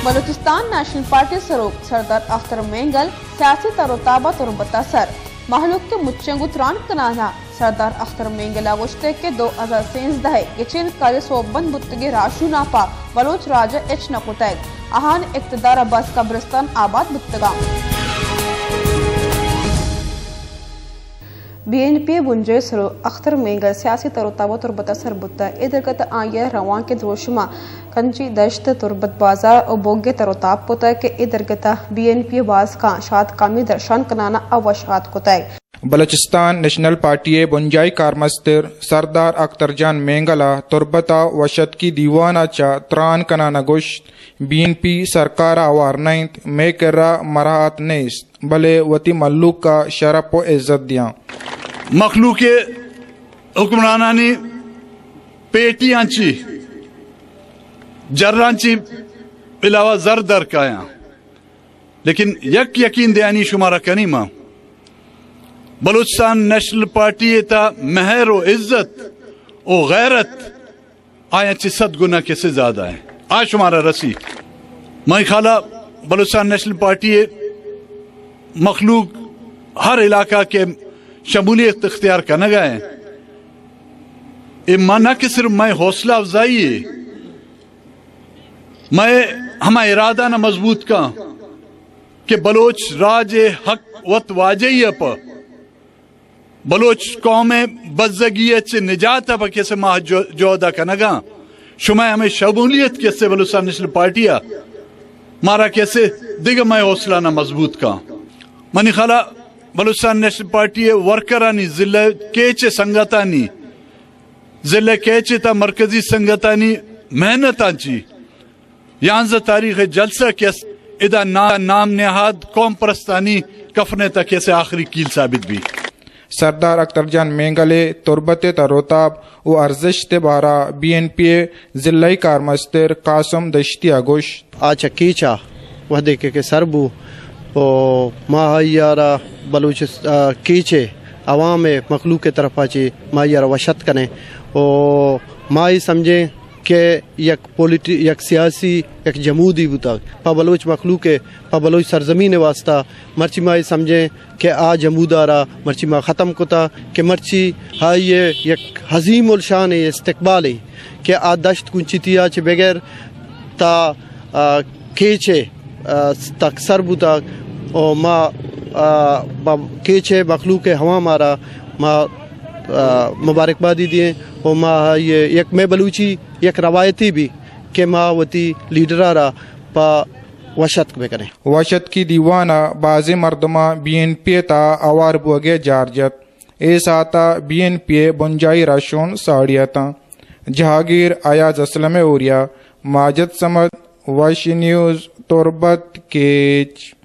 Balochistan national party سروک سردار اختر مینگل سیاسی تروتابہ تربت سر محلوک کے مچنگو تران کنانا سردار اختر مینگل آگوشتے کے 2013 گچین کاری سوبند بتگی راشو ناپا بلوچ راجہ ایچ نکوتیگ آہان اقتدار عباس قبرستان آباد بتگا بی این پی بنجے سرو اختر مینگل سیاسی تروتابہ تربت سر بتا ادرگت آئیے روان کے دروشما کنچی دشت تربت بازار اور بوگے تروتاب پتا کہ ادرگتا بی این پی باز کا شاد کامی درشان کنانا اوشاد کوتائی بلوچستان نیشنل پارٹی بنجائی کارمستر سردار اختر جان مینگلا تربتا وشد کی دیوانا چا تران کنانا گوشت بی این پی سرکار آوار نیند میں کرا مراحت نیست بلے وتی ملوک کا شرف و عزت دیاں مخلوق حکمرانانی پیٹیاں چی جران چی علاوہ زردر کایاں لیکن یک یقین دیانی شمارا کنیما بلوچستان نیشنل پارٹی تا مہر و عزت و غیرت آیا چی 100 گنا کیسے زیادہ ہے آج شمارا رسی میں خالہ بلوچستان نیشنل پارٹی مخلوق ہر علاقہ کے شمولیت اختیار کرنا گئے مانا کہ صرف میں حوصلہ افزائی ہے میں ہمیں ارادہ نہ مضبوط کا کہ بلوچ راج حق وط واجہی پا بلوچ قوم بزدگیت سے نجات پا کیسے ماہ جوہدہ کرنا گا شمع ہمیں شمولیت کیسے بلوچستان نیشنل پارٹی مارا کیسے دیگا میں حوصلہ نہ مضبوط کا منی خالہ بلوچستان نیشنل پارٹی ورکرانی ضلع کیچے سنگتانی ضلع کیچے تا مرکزی سنگتانی محنتان چی یہاں تاریخ جلسہ کیس ادا نام نہاد قوم پرستانی کفنے تا کیسے آخری کیل ثابت بھی سردار اختر جان مینگلے تربت تروتاب و ارزش بارا بی این پی ضلعی کارمستر قاسم دشتی آگوش آچا کیچا وہ دیکھے کہ سربو ماہیارہ بلوچ کیچے عوام مخلوق کے طرف آچے ماہیارہ وشت کنے اور ماہی سمجھیں کہ یک سیاسی یک جمودی بتا پا بلوچ مخلوق پا بلوچ سرزمین واسطہ مرچی ماہی سمجھیں کہ آ جمودارا مرچی ماہ ختم کتا کہ مرچی ہائیے یک حظیم الشان استقبال ہے کہ آ دشت کنچی تیا چے بغیر تا کیچے تک سر بتا اور ماں کیچے مخلوق ہوا مارا ماں مبارکبادی دیے اور ماں یہ یک میں بلوچی یک روایتی بھی کہ ماں وتی لیڈرارا پا وشت میں کریں وشت کی دیوانا بازی مردمہ بی این پی تا اوار بوگے جارجت ایس آتا بی این پی بنجائی راشون ساڑیتا جہاگیر آیاز اسلم اوریا ماجد سمد وش نیوز تربت کیچ